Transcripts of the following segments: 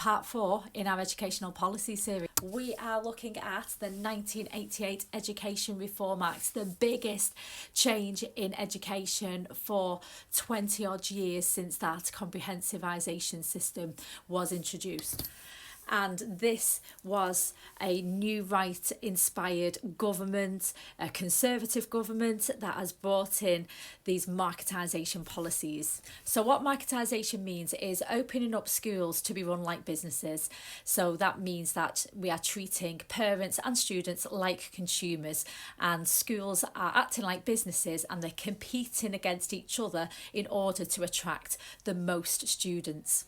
part 4 in our educational policy series. We are looking at the 1988 Education Reform Act, the biggest change in education for 20 odd years since that comprehensivisation system was introduced. And this was a new right inspired government, a conservative government that has brought in these marketisation policies. So what marketisation means is opening up schools to be run like businesses. So that means that we are treating parents and students like consumers, and schools are acting like businesses, and they're competing against each other in order to attract the most students.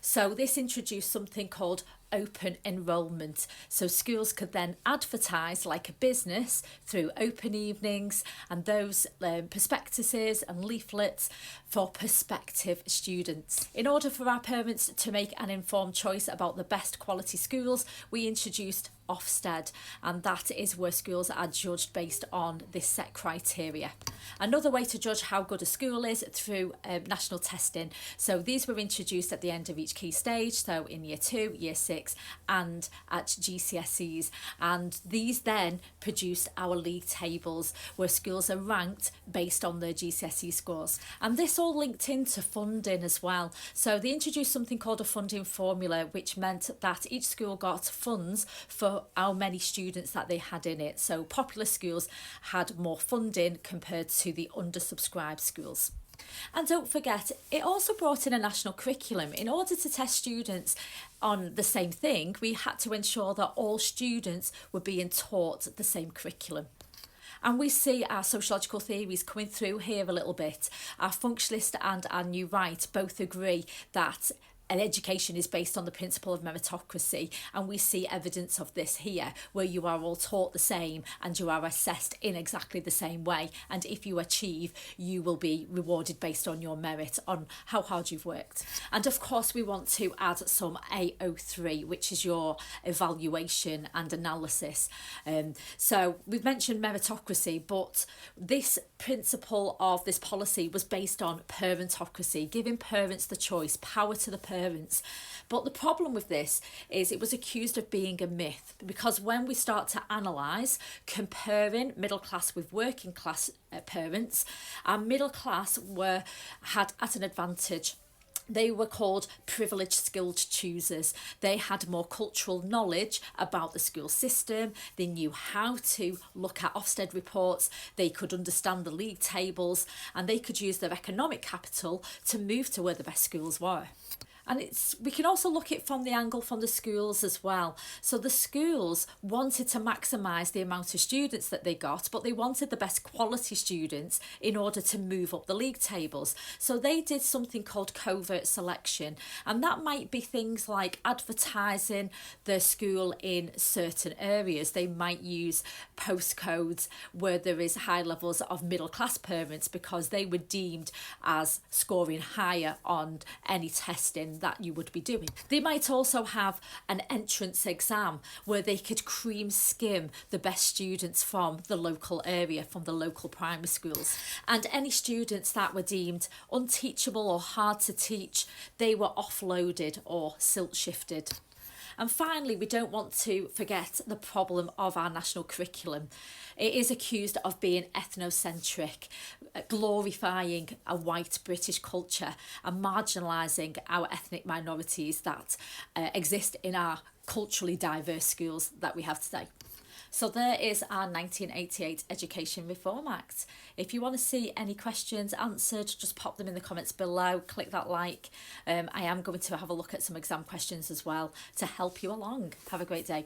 So this introduced something called open enrolment. So schools could then advertise like a business through open evenings and those prospectuses and leaflets for prospective students. In order for our parents to make an informed choice about the best quality schools, we introduced Ofsted, and that is where schools are judged based on this set criteria. Another way to judge how good a school is through national testing. So these were introduced at the end of each key stage, so in year 2, year 6 and at GCSEs, and these then produced our league tables where schools are ranked based on their GCSE scores. And this all linked into funding as well. So they introduced something called a funding formula, which meant that each school got funds for how many students that they had in it. So popular schools had more funding compared to the undersubscribed schools. And don't forget, it also brought in a national curriculum. In order to test students on the same thing, we had to ensure that all students were being taught the same curriculum. And we see our sociological theories coming through here a little bit. Our functionalist and our new right both agree that an education is based on the principle of meritocracy, and we see evidence of this here, where you are all taught the same and you are assessed in exactly the same way, and if you achieve, you will be rewarded based on your merit, on how hard you've worked. And of course we want to add some AO3, which is your evaluation and analysis. So we've mentioned meritocracy, but this principle of this policy was based on parentocracy, giving parents the choice, power to the parents. But the problem with this is it was accused of being a myth, because when we start to analyse, comparing middle class with working class parents, our middle class had at an advantage. They were called privileged skilled choosers. They had more cultural knowledge about the school system. They knew how to look at Ofsted reports. They could understand the league tables, and they could use their economic capital to move to where the best schools were. And we can also look at it from the angle from the schools as well. So the schools wanted to maximise the amount of students that they got, but they wanted the best quality students in order to move up the league tables. So they did something called covert selection, and that might be things like advertising their school in certain areas. They might use postcodes where there is high levels of middle class parents, because they were deemed as scoring higher on any testing that you would be doing. They might also have an entrance exam where they could cream skim the best students from the local area, from the local primary schools. And any students that were deemed unteachable or hard to teach, they were offloaded or silt shifted. And finally, we don't want to forget the problem of our national curriculum. It is accused of being ethnocentric, glorifying a white British culture and marginalising our ethnic minorities that exist in our culturally diverse schools that we have today. So there is our 1988 Education Reform Act. If you want to see any questions answered, just pop them in the comments below, click that like. I am going to have a look at some exam questions as well to help you along. Have a great day.